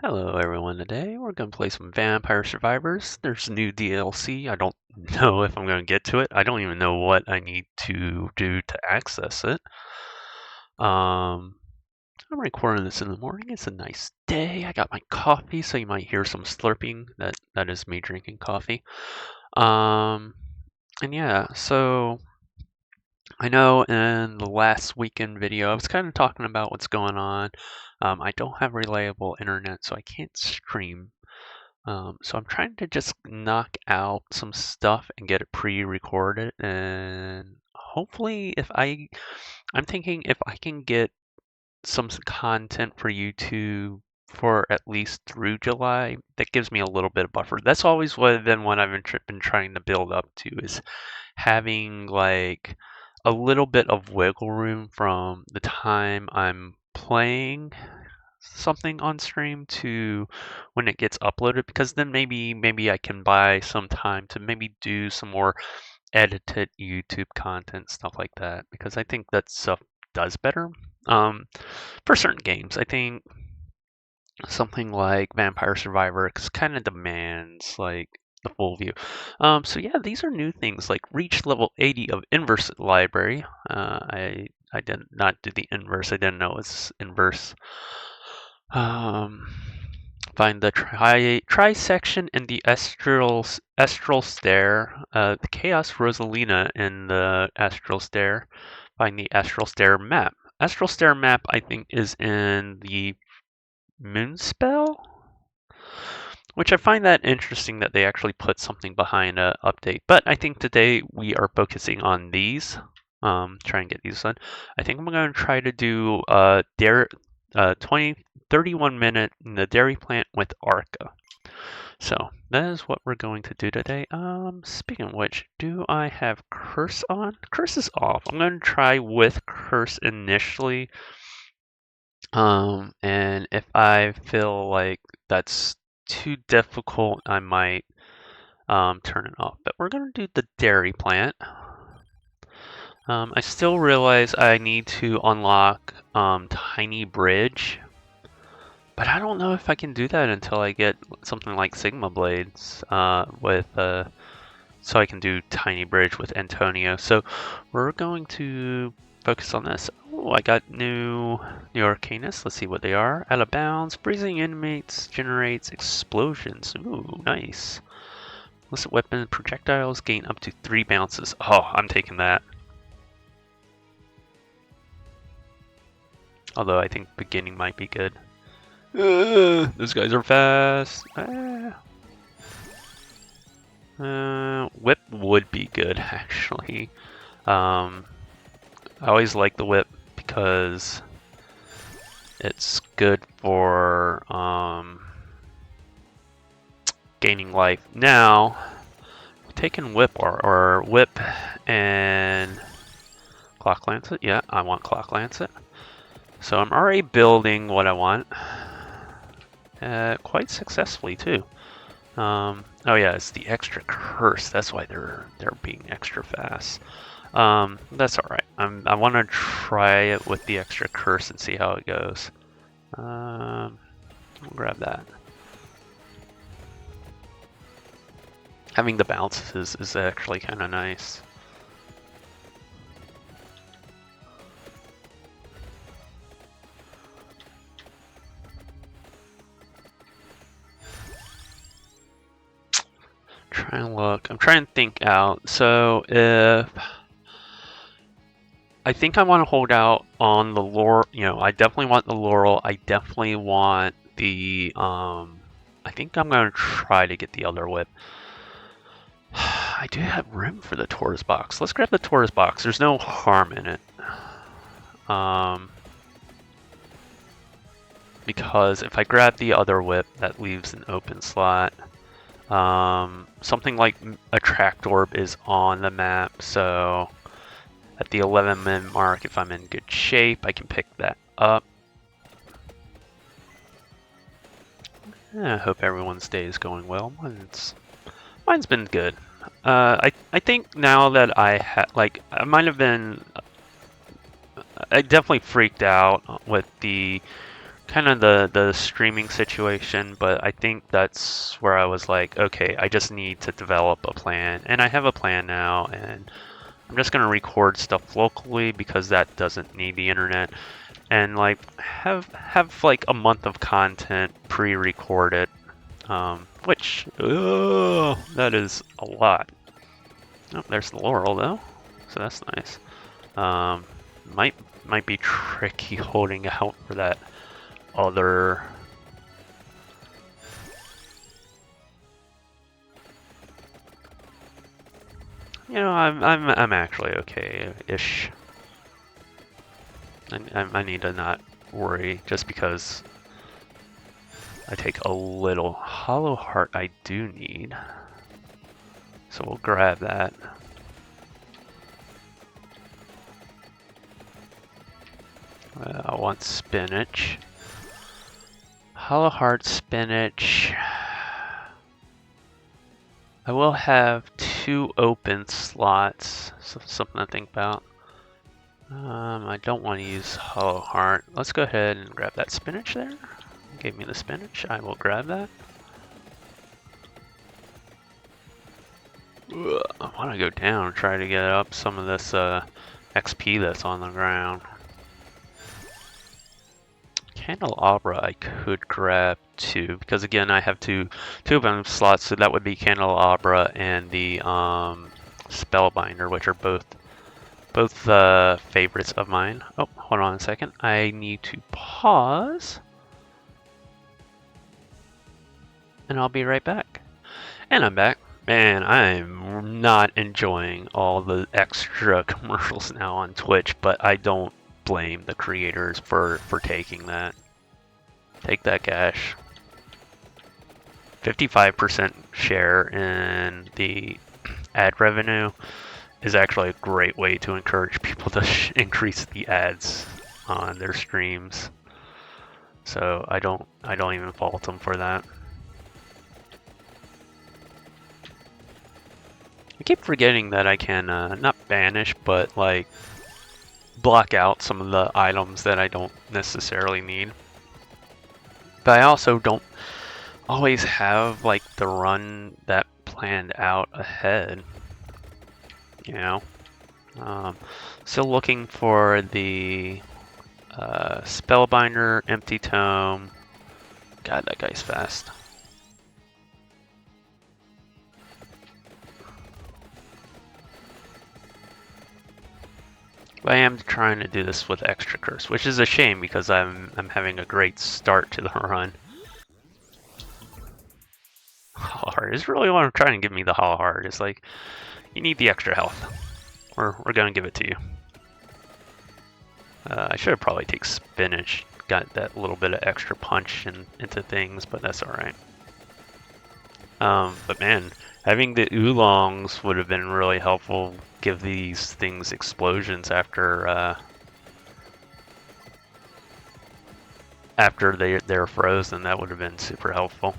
Hello everyone, today we're going to play some Vampire Survivors. There's new DLC. I don't know if I'm going to get to it. I don't even know what I need to do to access it. I'm recording this in the morning. It's a nice day. I got my coffee, so you might hear some slurping. That is me drinking coffee. And yeah, so I know in the last weekend video, I was kind of talking about what's going on. I don't have reliable internet, so I can't stream. So I'm trying to just knock out some stuff and get it pre-recorded, and hopefully I'm thinking if I can get some content for YouTube for at least through July, that gives me a little bit of buffer. That's always been what I've been trying to build up to, is having like a little bit of wiggle room from the time I'm playing something on stream to when it gets uploaded, because then maybe I can buy some time to maybe do some more edited YouTube content, stuff like that, because I think that stuff does better for certain games. I think something like Vampire Survivor kind of demands like the full view. So yeah, these are new things like reach level 80 of inverse library. I did not do the inverse. I didn't know it's inverse. Um, Find the trisection in the astral stair. The Chaos Rosalina in the astral stair. Find the astral stair map. Astral stair map, I think, is in the Moonspell, which I find that interesting that they actually put something behind an update. But I think today we are focusing on these. Try and get these done. I think I'm going to try to do 31 minute in the dairy plant with Arca. So that is what we're going to do today. Speaking of which, do I have Curse on? Curse is off. I'm going to try with Curse initially. And if I feel like that's too difficult, I might turn it off. But we're going to do the dairy plant. I still realize I need to unlock Tiny Bridge, but I don't know if I can do that until I get something like Sigma Blades so I can do Tiny Bridge with Antonio. So we're going to focus on this. Oh, I got new Arcanus. Let's see what they are. Out of bounds, freezing inmates generates explosions. Ooh, nice. Illicit weapon projectiles gain up to 3 bounces. Oh, I'm taking that. Although I think beginning might be good. Those guys are fast. Whip would be good, actually. I always like the whip because it's good for gaining life. Now, taking whip or whip and clock lancet. Yeah, I want clock lancet. So I'm already building what I want, quite successfully too. Oh yeah, it's the extra curse. That's why they're being extra fast. That's all right. I want to try it with the extra curse and see how it goes. I'll grab that. Having the bounces is actually kind of nice. Trying to look. I'm trying to think out. So if I think I want to hold out on the Laurel, I definitely want the Laurel. I definitely want the I think I'm going to try to get the Elder Whip. I do have room for the Taurus box. Let's grab the Taurus box. There's no harm in it. Because if I grab the other whip, that leaves an open slot. Something like a Tract Orb is on the map, so at the 11-minute mark, if I'm in good shape, I can pick that up. I hope everyone's day is going well. Mine's been good. I think now that I definitely freaked out with the kind of the streaming situation, but I think that's where I was like, okay, I just need to develop a plan, and I have a plan now, and I'm just gonna record stuff locally because that doesn't need the internet, and like have like a month of content pre-recorded, which that is a lot. Oh, there's the Laurel though, so that's nice. Might be tricky holding out for that other. You know, I'm actually okay-ish. I need to not worry just because I take a little Hollow Heart. I do need, so we'll grab that. I want spinach. Hollow Heart, spinach. I will have 2 open slots, so something to think about. I don't want to use Hollow Heart. Let's go ahead and grab that spinach there. Gave me the spinach. I will grab that. I want to go down and try to get up some of this XP that's on the ground. Candelabra I could grab too, because again I have two open slots, so that would be Candelabra and the Spellbinder, which are both favorites of mine. Oh, hold on a second. I need to pause, and I'll be right back. And I'm back. Man, I'm not enjoying all the extra commercials now on Twitch, but I don't blame the creators for taking that. Take that cash. 55% share in the ad revenue is actually a great way to encourage people to increase the ads on their streams. So I don't even fault them for that. I keep forgetting that I can not banish, but like block out some of the items that I don't necessarily need. But I also don't always have like the run that planned out ahead. You know, still looking for the Spellbinder, Empty Tome. God, that guy's fast. But I am trying to do this with Extra Curse, which is a shame because I'm having a great start to the run. Hollow Heart is really what I'm trying to give me the Hollow Heart. It's like, you need the extra health. We're going to give it to you. I should have probably taken spinach. Got that little bit of extra punch into things, but that's alright. But man, having the oolongs would have been really helpful. Give these things explosions after they're frozen. That would have been super helpful.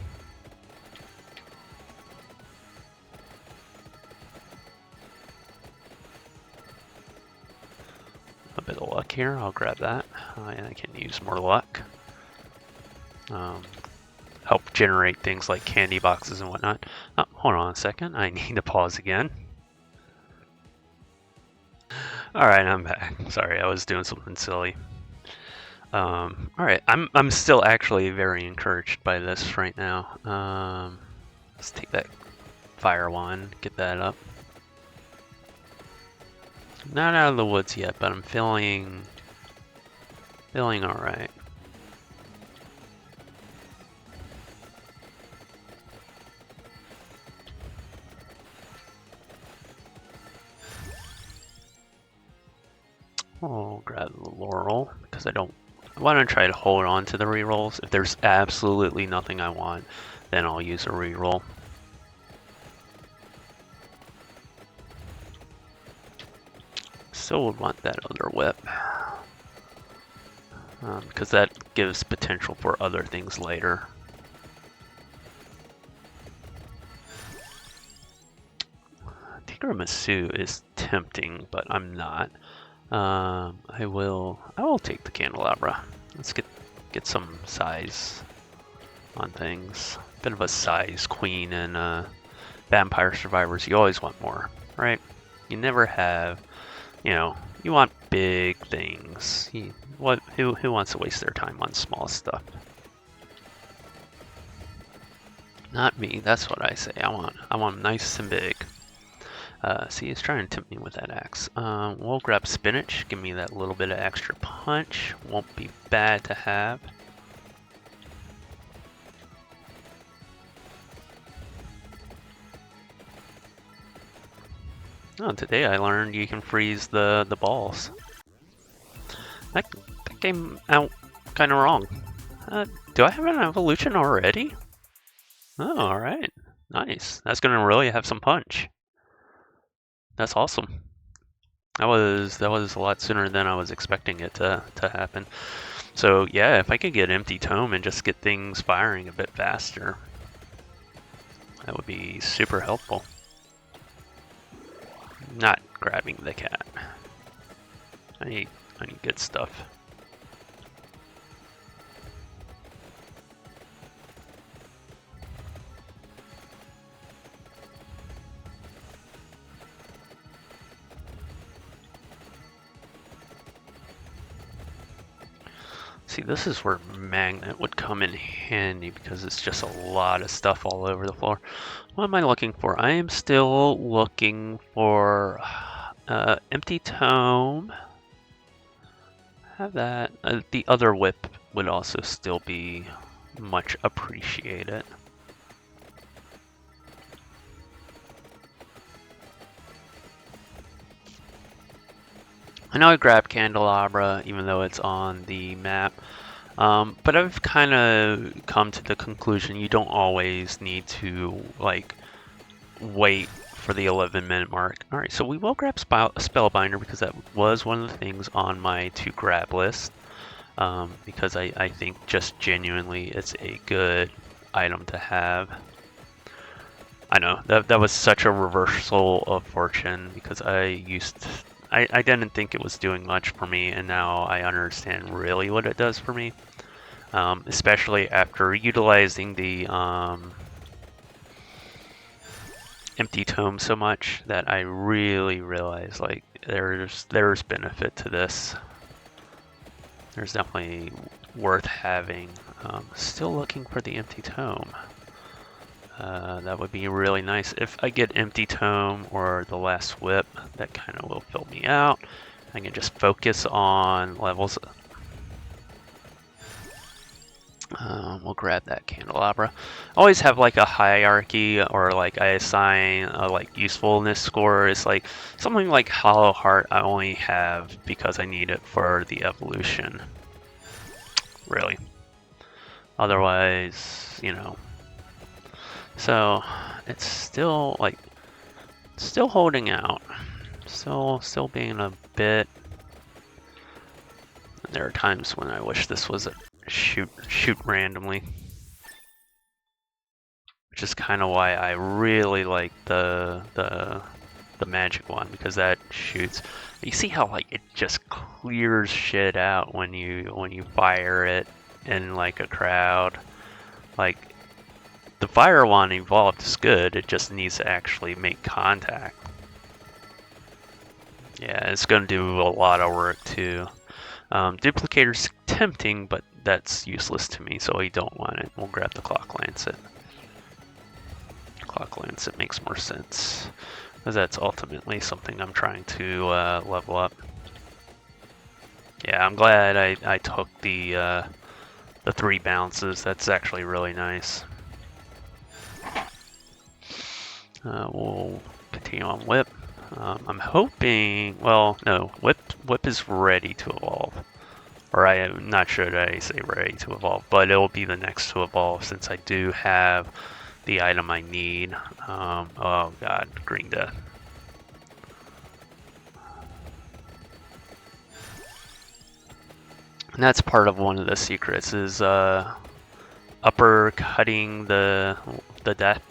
A bit of luck here. I'll grab that. And I can use more luck. Help generate things like candy boxes and whatnot. Oh, hold on a second. I need to pause again. Alright, I'm back. Sorry, I was doing something silly. Alright, I'm still actually very encouraged by this right now. Let's take that fire wand, get that up. Not out of the woods yet, but I'm feeling alright. I'll grab the Laurel because I want to try to hold on to the rerolls. If there's absolutely nothing I want, then I'll use a reroll. Still would want that other whip because that gives potential for other things later. Tiramisu is tempting, but I'm not. I will take the candelabra. Let's get get some size on things. Bit of a size queen in Vampire Survivors. You always want more, right? You never have, you know, you want big things. Who wants to waste their time on small stuff? Not me. That's what I say. I want nice and big. See, he's trying to tempt me with that axe. We'll grab spinach. Give me that little bit of extra punch. Won't be bad to have. Oh, today I learned you can freeze the balls. That came out kind of wrong. Do I have an evolution already? Oh, alright. Nice. That's gonna really have some punch. That's awesome. That was a lot sooner than I was expecting it to happen. So yeah, if I could get Empty Tome and just get things firing a bit faster, that would be super helpful. Not grabbing the cat. I need good stuff. See, this is where Magnet would come in handy because it's just a lot of stuff all over the floor. What am I looking for? I am still looking for Empty Tome. Have that. The other whip would also still be much appreciated. I know I grabbed Candelabra even though it's on the map, but I've kind of come to the conclusion you don't always need to like wait for the 11-minute mark. Alright, so we will grab Spellbinder because that was one of the things on my to grab list, because I think just genuinely it's a good item to have. I know, that was such a reversal of fortune because I didn't think it was doing much for me, and now I understand really what it does for me. Especially after utilizing the Empty Tome so much that I really realize like there's benefit to this. There's definitely worth having. Still looking for the Empty Tome. That would be really nice. If I get Empty Tome or the Last Whip, that kind of will fill me out. I can just focus on levels. We'll grab that Candelabra. Always have like a hierarchy, or like I assign a like usefulness score. It's like something like Hollow Heart I only have because I need it for the evolution. Really. Otherwise, you know. So it's still like still holding out. Still being a bit. There are times when I wish this was a shoot randomly, which is kind of why I really like the magic one, because that shoots. You see how like it just clears shit out when you fire it in like a crowd. Like the fire one evolved is good. It just needs to actually make contact. Yeah, it's gonna do a lot of work too. Duplicator's tempting, but that's useless to me, so I don't want it. We'll grab the Clock Lancet. Clock Lancet makes more sense, because that's ultimately something I'm trying to level up. Yeah, I'm glad I took the 3 bounces. That's actually really nice. We'll continue on Whip. I'm hoping, well, no, Whip is ready to evolve. Or I am not sure that I say ready to evolve, but it will be the next to evolve since I do have the item I need. Oh god, Green Death. And that's part of one of the secrets is uppercutting the death.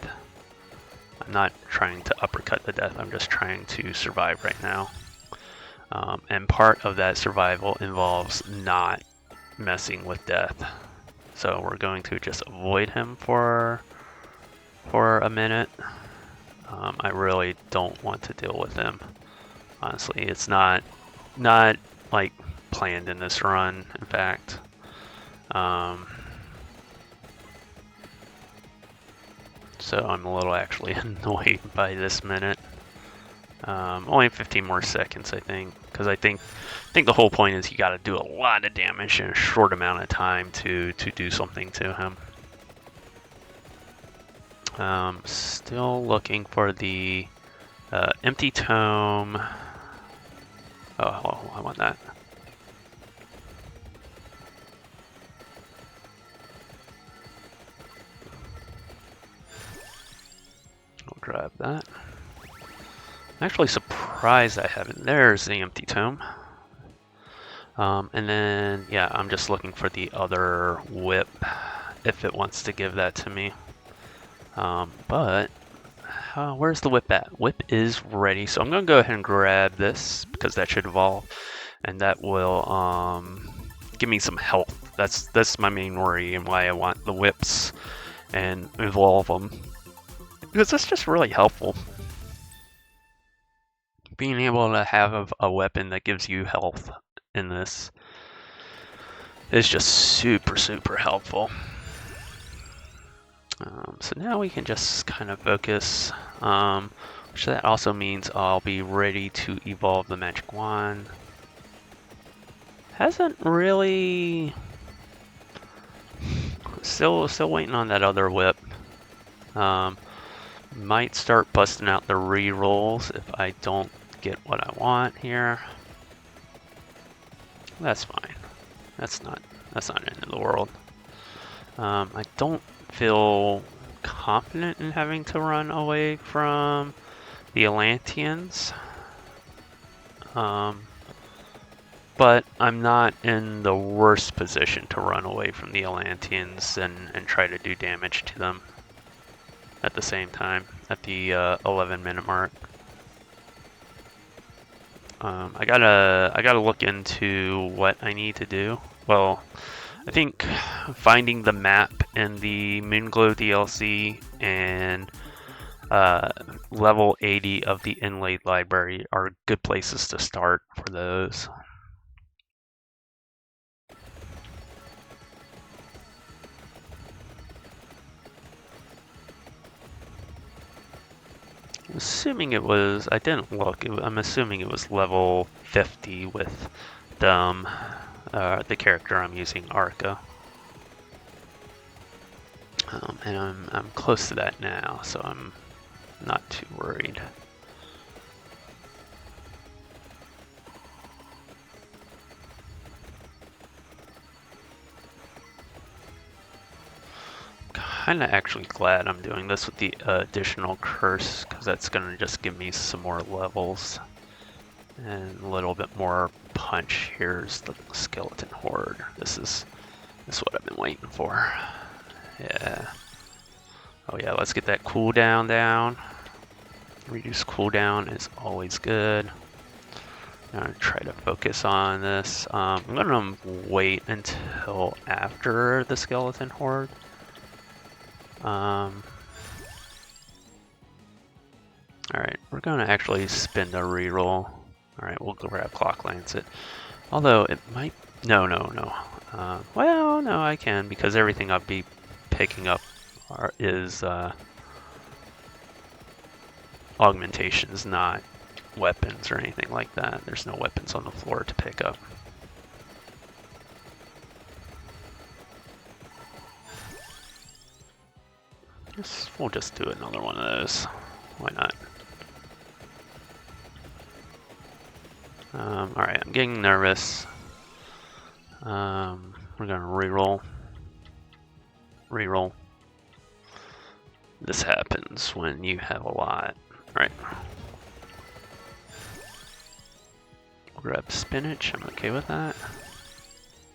I'm not trying to uppercut the death, I'm just trying to survive right now. And part of that survival involves not messing with death. So we're going to just avoid him for a minute. I really don't want to deal with him. Honestly, it's not like planned in this run, in fact. So I'm a little actually annoyed by this minute. Only 15 more seconds, I think, because I think the whole point is you got to do a lot of damage in a short amount of time to do something to him. Still looking for the empty tome. Oh, I want that. I'll grab that. I'm actually surprised I haven't. There's the empty tome. And then, yeah, I'm just looking for the other whip if it wants to give that to me. But where's the whip at? Whip is ready, so I'm going to go ahead and grab this because that should evolve, and that will give me some health. That's my main worry and why I want the whips and evolve them, because that's just really helpful. Being able to have a weapon that gives you health in this is just super helpful. So now we can just kind of focus, which that also means I'll be ready to evolve the magic wand. Hasn't really... Still waiting on that other whip. Might start busting out the re-rolls if I don't get what I want here. That's fine. That's not the end of the world. I don't feel confident in having to run away from the Atlanteans. But I'm not in the worst position to run away from the Atlanteans and try to do damage to them at the same time at the 11-minute mark. I gotta look into what I need to do. Well, I think finding the map in the Moonglow DLC and level 80 of the Inlaid Library are good places to start for those. Assuming it was, I didn't look, I'm assuming it was level 50 with the character I'm using, Arca. And I'm close to that now, so I'm not too worried. Kinda actually glad I'm doing this with the additional curse, because that's gonna just give me some more levels and a little bit more punch. Here's the skeleton horde. This is what I've been waiting for. Yeah. Oh yeah, let's get that cooldown down. Reduce cooldown is always good. I'm gonna try to focus on this. I'm gonna wait until after the skeleton horde. Alright, we're gonna actually spend a reroll. Alright, we'll grab Clock Lancet. Although it might... No. Well, no, I can, because everything I'll be picking up is augmentations, not weapons or anything like that. There's no weapons on the floor to pick up. We'll just do another one of those. Why not? Alright, I'm getting nervous. We're gonna reroll. Reroll. This happens when you have a lot. Alright. We'll grab spinach, I'm okay with that.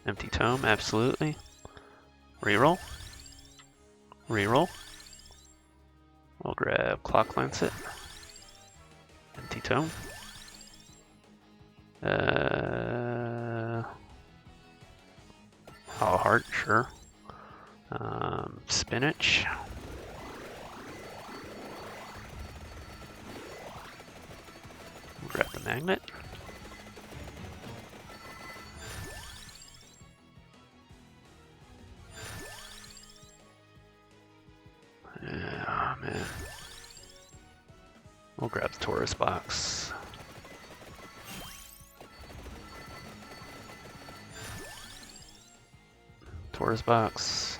Empty tome, absolutely. Reroll. Reroll. We'll grab Clock Lancet. Empty tome. Hollow Heart, sure. Spinach. Grab the magnet. Oh man. We'll grab the Taurus box. Taurus box.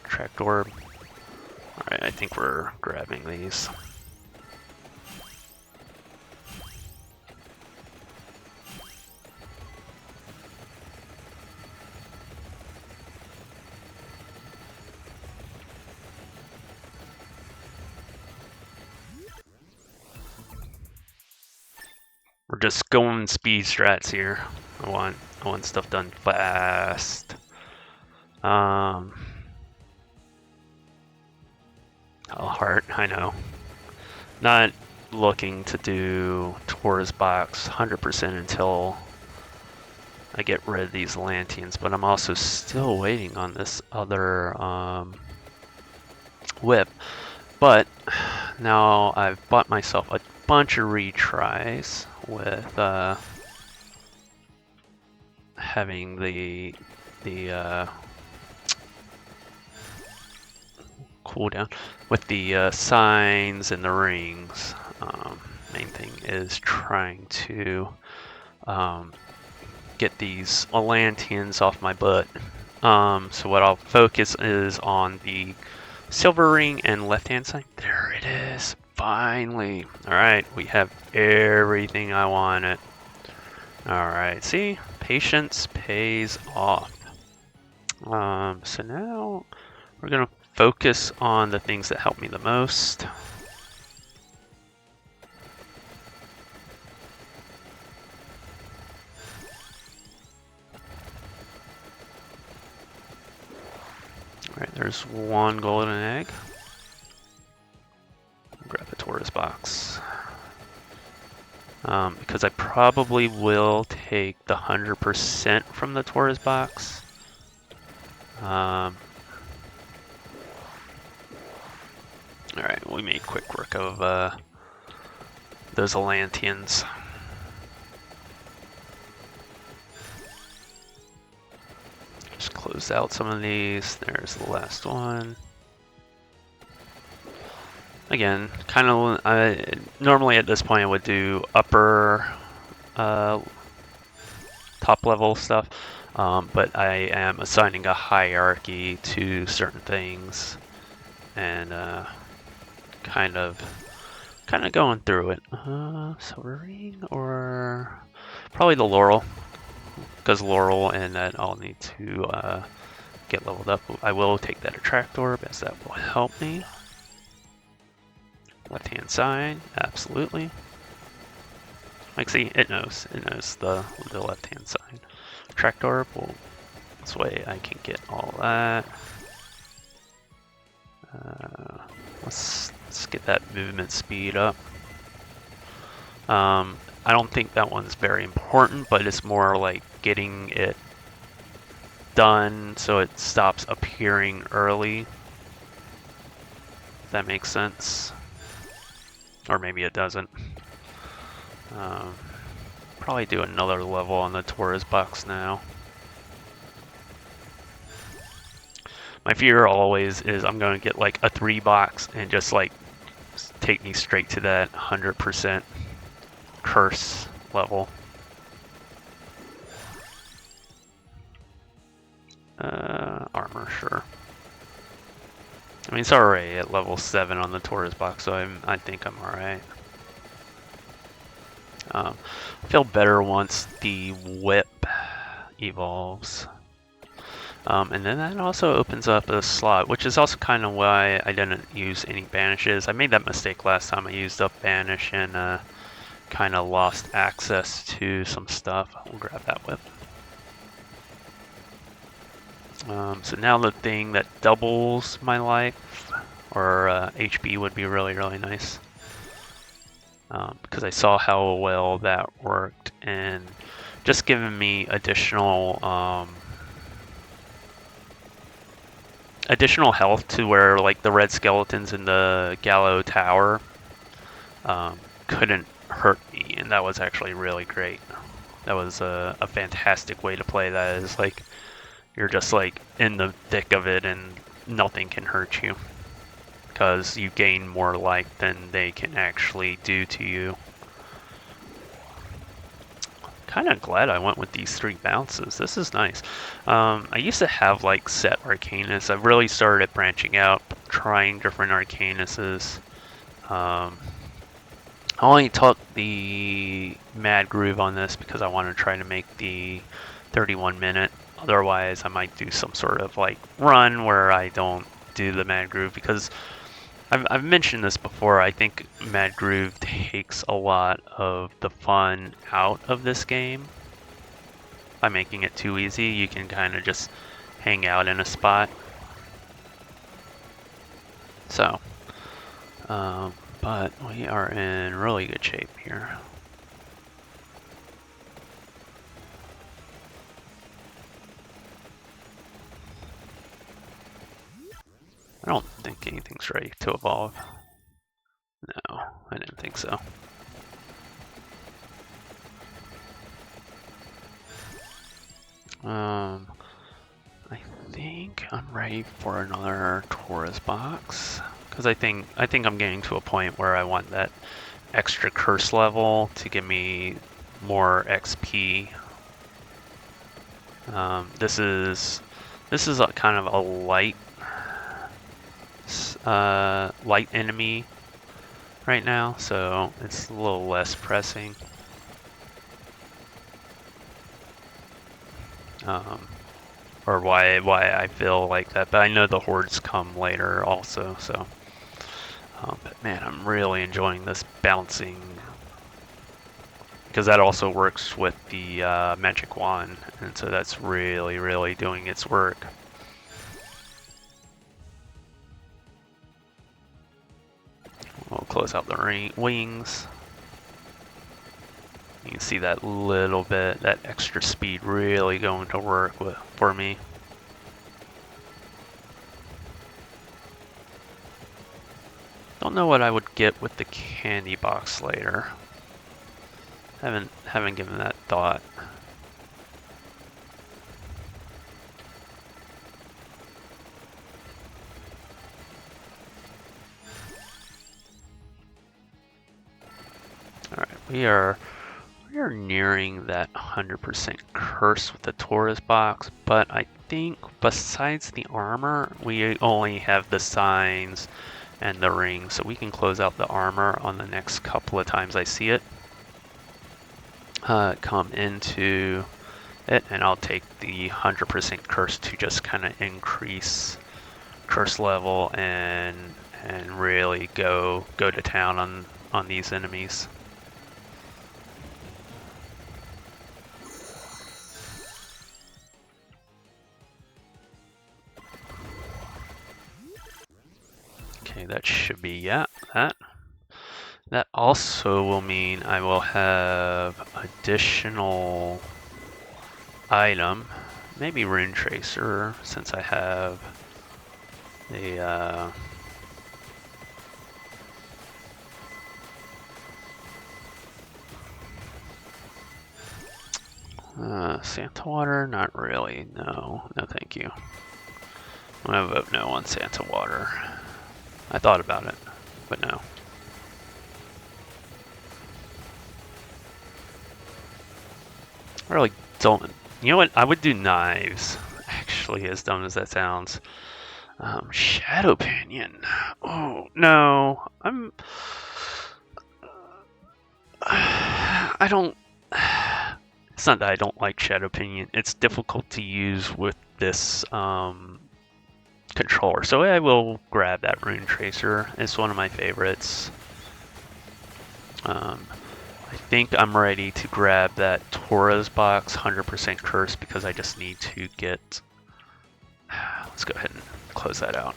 Tracked orb. Alright, I think we're grabbing these. We're just going speed strats here. I want stuff done fast. Oh, Heart, I know. Not looking to do Taurus box 100% until I get rid of these Lanteans, but I'm also still waiting on this other whip. But now I've bought myself a bunch of retries with having the cooldown with the signs and the rings. Main thing is trying to get these Atlanteans off my butt. So what I'll focus is on the silver ring and left-hand side. There it is, finally. All right, we have everything I wanted. All right, see, patience pays off. So now we're gonna focus on the things that help me the most. Alright, there's one golden egg. Grab the Taurus box. Because I probably will take the 100% from the Taurus box. Alright, we made quick work of those Atlanteans. Just close out some of these. There's the last one. Again, kind of, normally at this point I would do upper, top level stuff, but I am assigning a hierarchy to certain things, and kind of going through it. Silver ring or probably the laurel, because laurel and that I'll need to get leveled up. I will take that attract orb as that will help me. Left hand side, absolutely. Like, see, it knows the left hand side. Attract orb, well, this way I can get all that. Let's get that movement speed up. I don't think that one's very important, but it's more like getting it done so it stops appearing early. If that makes sense. Or maybe it doesn't. Probably do another level on the Taurus box now. My fear always is I'm going to get like a 3 box and just like take me straight to that 100% curse level. Armor, sure. I mean, it's already at level 7 on the Taurus box, so I think I'm alright. I feel better once the whip evolves. And then that also opens up a slot, which is also kind of why I didn't use any banishes. I made that mistake last time I used up banish and kind of lost access to some stuff. We'll grab that whip. So now the thing that doubles my life, or HP would be really, really nice. because I saw how well that worked, and just giving me additional additional health to where like the red skeletons in the Gallo Tower couldn't hurt me, and that was actually really great. That was a fantastic way to play that. Is like you're just like in the thick of it and nothing can hurt you because you gain more life than they can actually do to you. Kind of glad I went with these 3 bounces. This is nice. I used to have like set Arcanus. I've really started branching out, trying different Arcanuses. I only took the Mad Groove on this because I want to try to make the 31 minute. Otherwise, I might do some sort of like run where I don't do the Mad Groove, because I've mentioned this before. I think Mad Groove takes a lot of the fun out of this game by making it too easy. You can kind of just hang out in a spot. So, but we are in really good shape here. I don't think anything's ready to evolve. No, I didn't think so. I think I'm ready for another Taurus box, because I think I'm getting to a point where I want that extra curse level to give me more XP. This is a kind of a light enemy right now, so it's a little less pressing. Or why I feel like that, but I know the hordes come later also, so. But man, I'm really enjoying this bouncing, because that also works with the magic wand, and so that's really doing its work. We'll close out the wings. You can see that little bit, that extra speed really going to work for me. Don't know what I would get with the candy box later. Haven't given that thought. All right, we are nearing that 100% curse with the Taurus box, but I think besides the armor, we only have the signs and the ring, so we can close out the armor on the next couple of times I see it come into it, and I'll take the 100% curse to just kind of increase curse level and really go to town on these enemies. Okay, that should be, yeah, that. That also will mean I will have additional item, maybe Rune Tracer, since I have the Santa Water. Not really. No, thank you. I'm gonna vote no on Santa Water. I thought about it, but no. I really don't. You know what? I would do knives. Actually, as dumb as that sounds. Shadow Pinion. Oh no, I don't. It's not that I don't like Shadow Pinion. It's difficult to use with this controller. So I will grab that Rune Tracer. It's one of my favorites. I think I'm ready to grab that Taurus box 100% curse, because I just need to get. Let's go ahead and close that out.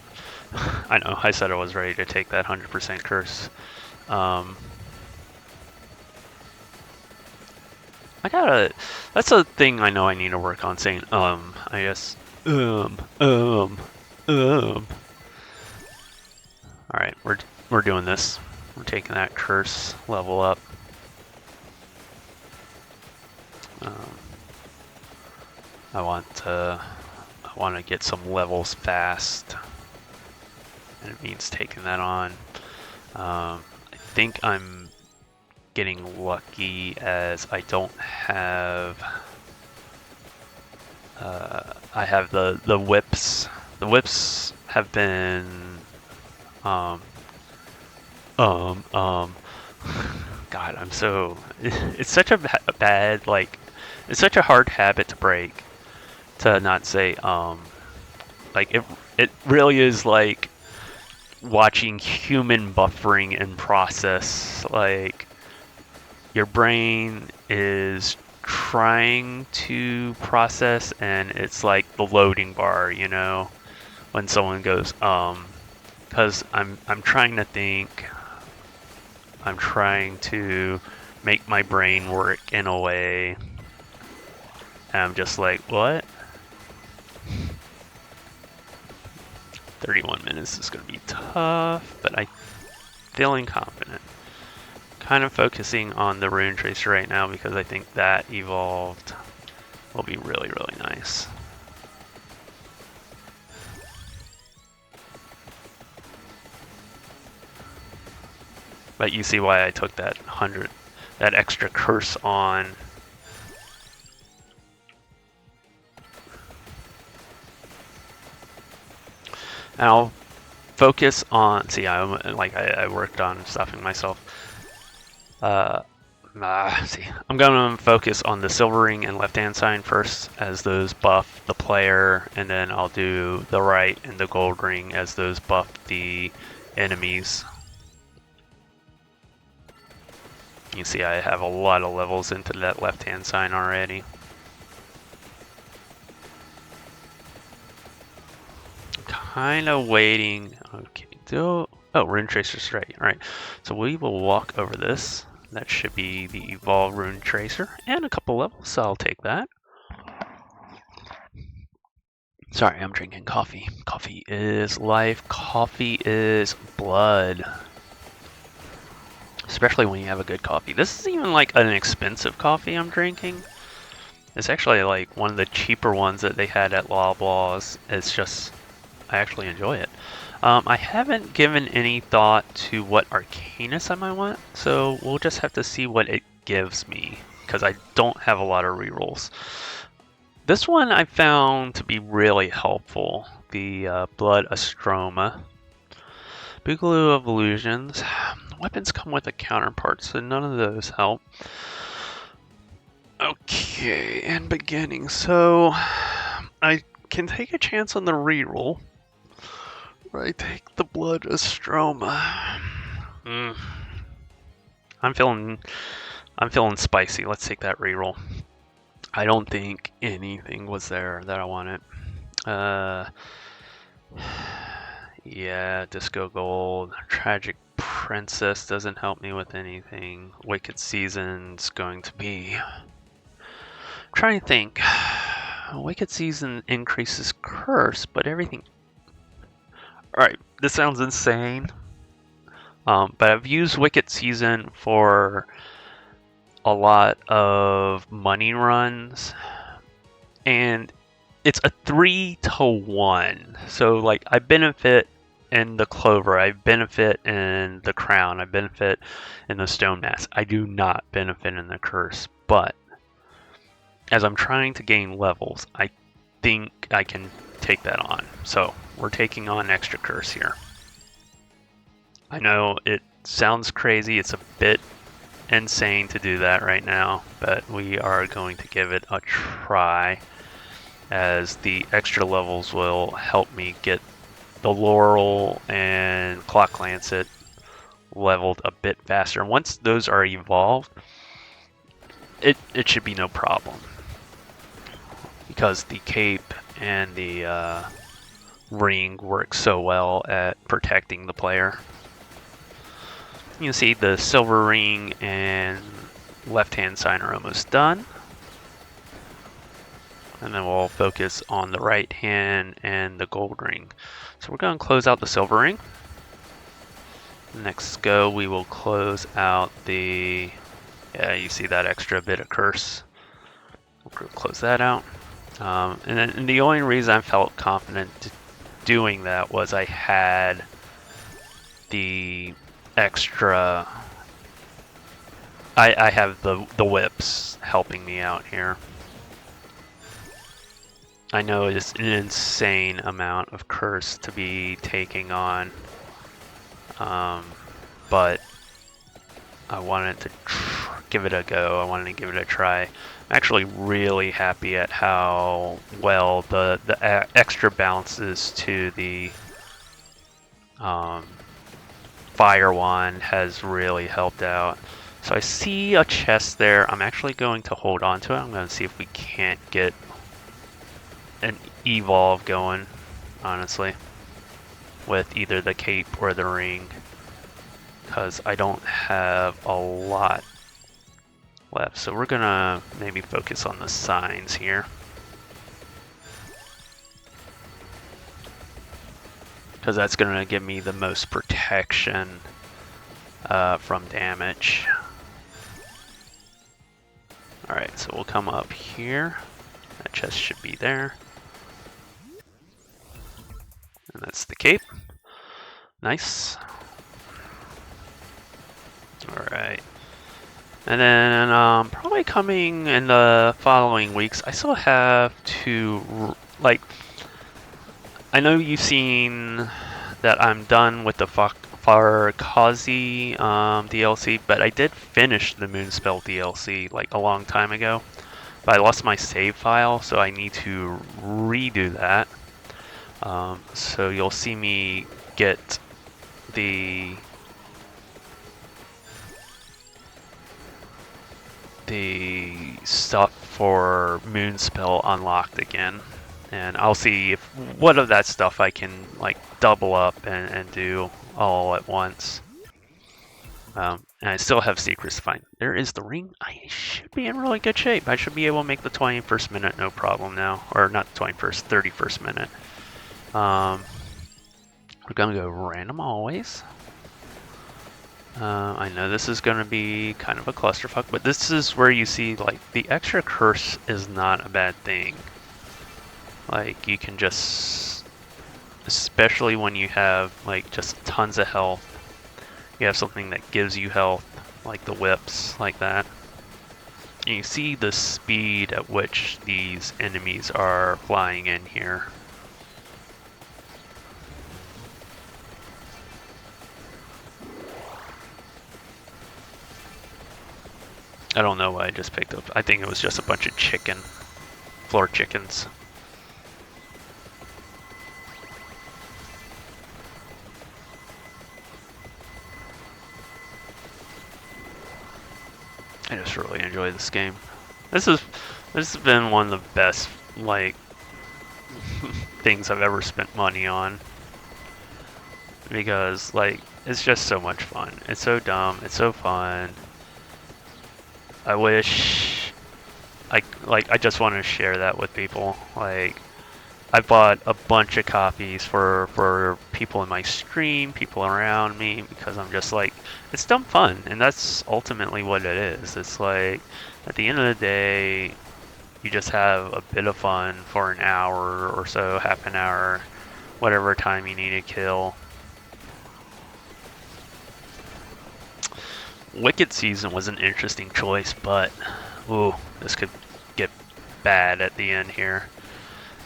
I know, I said I was ready to take that 100% curse. That's a thing I know I need to work on, saying, I guess, Alright, we're doing this. We're taking that curse level up. I want to get some levels fast, and it means taking that on. I think I'm getting lucky as I don't have. I have the whips. The whips have been. God, I'm so. It's such a bad, like. It's such a hard habit to break. To not say, like, it really is like watching human buffering in process. Like, your brain is trying to process, and it's like the loading bar, you know, when someone goes, because I'm trying to think. I'm trying to make my brain work in a way. And I'm just like, what? 31 minutes is going to be tough, but I'm feeling confident. Kind of focusing on the Rune Tracer right now because I think that evolved will be really, really nice. But you see why I took that extra curse on. And I'll focus on. See, I worked on stuffing myself. See, I'm going to focus on the silver ring and left-hand sign first, as those buff the player, and then I'll do the right and the gold ring as those buff the enemies. You see, I have a lot of levels into that left-hand sign already. Kind of waiting. Okay, oh, Rune Tracer's right. All right, so we will walk over this. That should be the Evolve Rune Tracer and a couple levels, so I'll take that. Sorry, I'm drinking coffee. Coffee is life. Coffee is blood. Especially when you have a good coffee. This is even like an expensive coffee I'm drinking. It's actually like one of the cheaper ones that they had at Loblaws. It's just, I actually enjoy it. I haven't given any thought to what Arcanus I might want, so we'll just have to see what it gives me, because I don't have a lot of rerolls. This one I found to be really helpful, the Blood Astroma. Boogaloo of Illusions. Weapons come with a counterpart, so none of those help. Okay, and beginning. So I can take a chance on the reroll. I take the Blood Astroma. I'm feeling spicy. Let's take that reroll. I don't think anything was there that I wanted. Yeah, Disco Gold. Tragic Princess doesn't help me with anything. Wicked Season's going to be. I'm trying to think. Wicked Season increases curse, but everything. Alright, this sounds insane. But I've used Wicked Season for a lot of money runs, and it's a 3-to-1. So like I benefit in the Clover, I benefit in the Crown, I benefit in the Stone Mask. I do not benefit in the Curse, but as I'm trying to gain levels, I think I can take that on. So we're taking on extra curse here. I know it sounds crazy, it's a bit insane to do that right now, but we are going to give it a try, as the extra levels will help me get the Laurel and Clock Lancet leveled a bit faster. Once those are evolved, it should be no problem, because the cape and the ring work so well at protecting the player. You can see the silver ring and left-hand side are almost done. And then we'll focus on the right hand and the gold ring. So we're going to close out the silver ring. Next go, we will close out the, yeah, you see that extra bit of curse. We'll close that out. And the only reason I felt confident doing that was I had the extra, I have the whips helping me out here. I know it's an insane amount of curse to be taking on, but I wanted to give it a go. I wanted to give it a try. I'm actually really happy at how well the extra bounces to the fire wand has really helped out. So I see a chest there. I'm actually going to hold on to it. I'm going to see if we can't get an evolve going, honestly, with either the cape or the ring, because I don't have a lot left. So we're gonna maybe focus on the signs here, because that's gonna give me the most protection from damage. Alright, so we'll come up here. That chest should be there. And that's the cape. Nice. Alright. And then probably coming in the following weeks, I still have to, like, I know you've seen that I'm done with the Farkazi DLC, but I did finish the Moonspell DLC like a long time ago. But I lost my save file, so I need to redo that. So you'll see me get the stuff for Moonspell unlocked again, and I'll see if what of that stuff I can like double up and do all at once. And I still have secrets to find. There is the ring. I should be in really good shape. I should be able to make the 21st minute no problem now. Or not the 21st, 31st minute. We're going to go random always. I know this is going to be kind of a clusterfuck, but this is where you see, like, the extra curse is not a bad thing. Like, you can just, especially when you have, like, just tons of health, you have something that gives you health, like the whips, like that. And you see the speed at which these enemies are flying in here. I don't know what I just picked up. I think it was just a bunch of floor chickens. I just really enjoy this game. This has been one of the best, like, things I've ever spent money on. Because, like, it's just so much fun. It's so dumb. It's so fun. I wish I just want to share that with people. Like, I bought a bunch of copies for people in my stream, people around me, because I'm just like, it's dumb fun, and that's ultimately what it is. It's like, at the end of the day, you just have a bit of fun for an hour or so, half an hour, whatever time you need to kill. Wicked Season was an interesting choice, but ooh, this could get bad at the end here.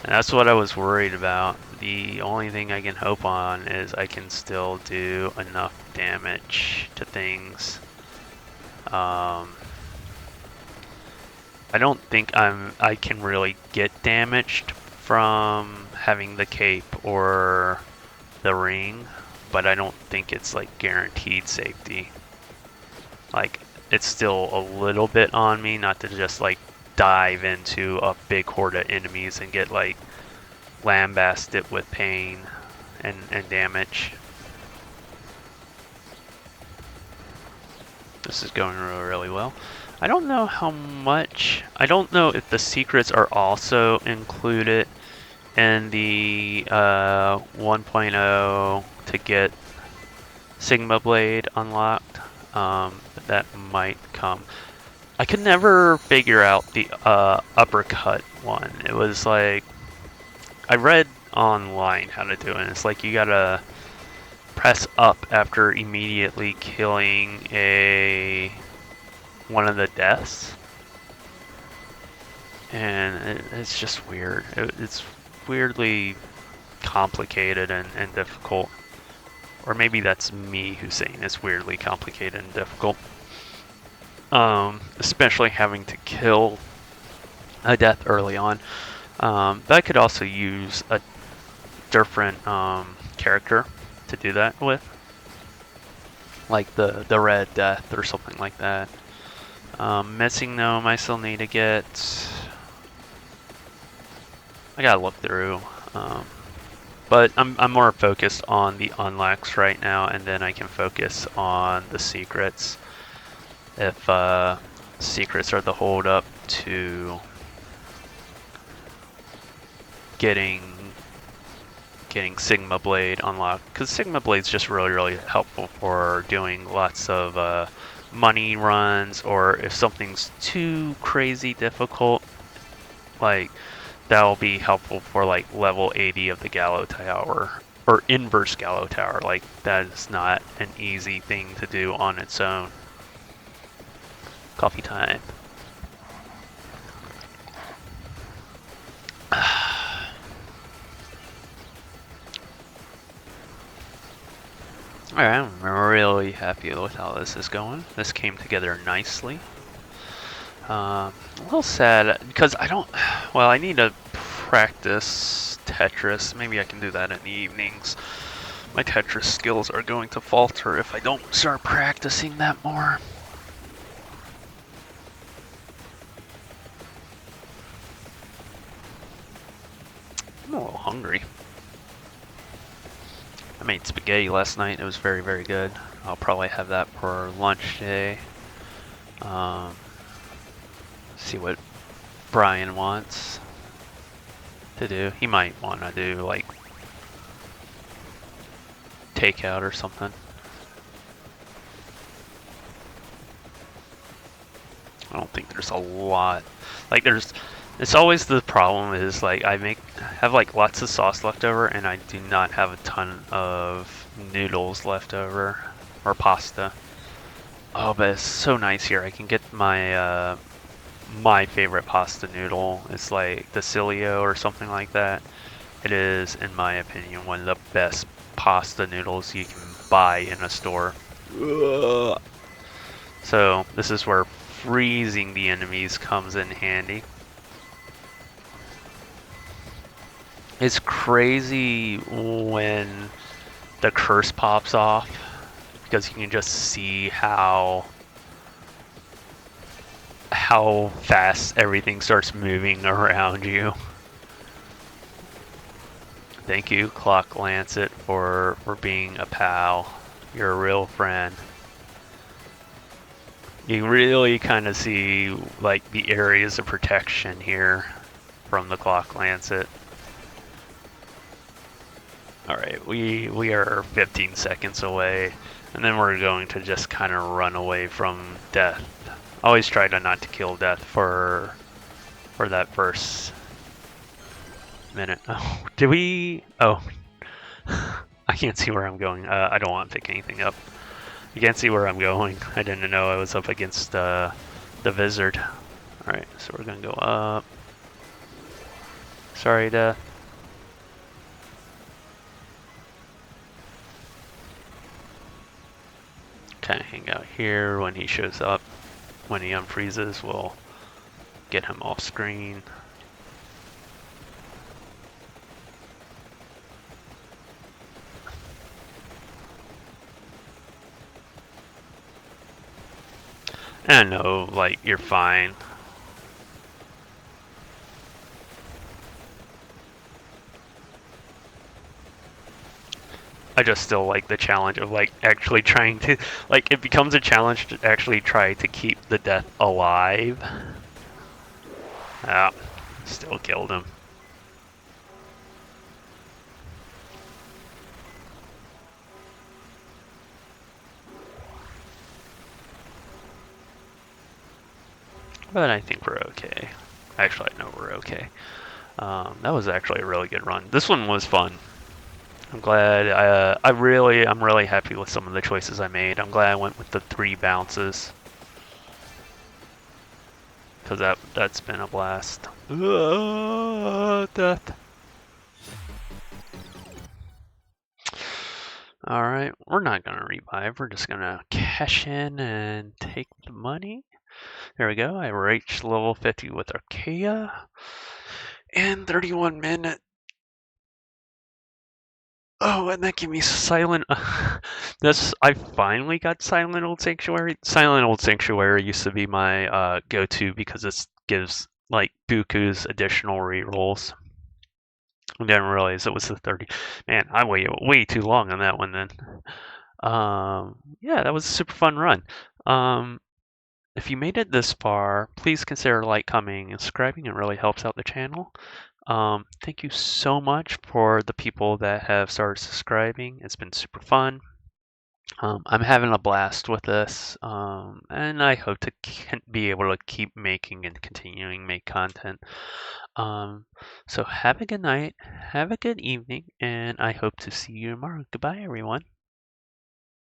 And that's what I was worried about. The only thing I can hope on is I can still do enough damage to things. I don't think I can really get damaged from having the cape or the ring, but I don't think it's like guaranteed safety. Like, it's still a little bit on me not to just like dive into a big horde of enemies and get like lambasted with pain and damage. This is going really, really well. I don't know how much. I don't know if the secrets are also included in the 1.0 to get Sigma Blade unlocked. But that might come. I could never figure out the uppercut one. It was like, I read online how to do it. It's like you gotta press up after immediately killing one of the deaths, and it's just weird. It's weirdly complicated and difficult, or maybe that's me who's saying it's weirdly complicated and difficult. Especially having to kill a death early on. But I could also use a different character to do that with, like the Red Death or something like that. Missing Gnome I still need to get. I gotta look through. But I'm more focused on the unlocks right now, and then I can focus on the secrets. If secrets are the hold up to getting Sigma Blade unlocked, because Sigma Blade's just really helpful for doing lots of money runs, or if something's too crazy difficult, like that'll be helpful for like level 80 of the Gallow Tower, or inverse Gallow Tower. Like that is not an easy thing to do on its own. Coffee time. Alright, I'm really happy with how this is going. This came together nicely. A little sad because I need to practice Tetris. Maybe I can do that in the evenings. My Tetris skills are going to falter if I don't start practicing that more. I'm a little hungry. I made spaghetti last night. It was very good. I'll probably have that for lunch today. See what Brian wants to do. He might want to do like takeout or something. I don't think there's a lot. Like it's always the problem is like have like lots of sauce left over, and I do not have a ton of noodles left over, or pasta. Oh, but it's so nice here. I can get my my favorite pasta noodle. It's like the Cilio or something like that. It is, in my opinion, one of the best pasta noodles you can buy in a store. Ugh. So this is where freezing the enemies comes in handy. It's crazy when the curse pops off, because you can just see how fast everything starts moving around you. Thank you, Clock Lancet, for being a pal. You're a real friend. You really kind of see like the areas of protection here from the Clock Lancet. Alright, we are 15 seconds away, and then we're going to just kind of run away from death. Always try to not to kill death for that first minute. Oh, did we? Oh, I can't see where I'm going. I don't want to pick anything up. I can't see where I'm going. I didn't know I was up against the Vizard. Alright, so we're gonna go up. Sorry, Death. Kind of hang out here when he shows up. When he unfreezes, we'll get him off screen. And no, like, you're fine. I just still like the challenge of like actually trying to, like, it becomes a challenge to actually try to keep the death alive. Ah, still killed him. But I think we're okay. Actually, I know we're okay. That was actually a really good run. This one was fun. I'm glad. I'm really happy with some of the choices I made. I'm glad I went with the 3 bounces because that's been a blast. Death. All right, we're not gonna revive. We're just gonna cash in and take the money. There we go. I reached level 50 with Archaea. And 31 minutes. Oh, and that gave me Silent. I finally got Silent Old Sanctuary. Silent Old Sanctuary used to be my go-to because this gives like buku's additional rerolls. I didn't realize it was the 30. Man, I waited way too long on that one then. Yeah, that was a super fun run. If you made it this far, please consider like, commenting, and subscribing. It really helps out the channel. Thank you so much for the people that have started subscribing. It's been super fun. I'm having a blast with this, and I hope to be able to keep making and continuing make content. So have a good night, have a good evening, and I hope to see you tomorrow. Goodbye, everyone.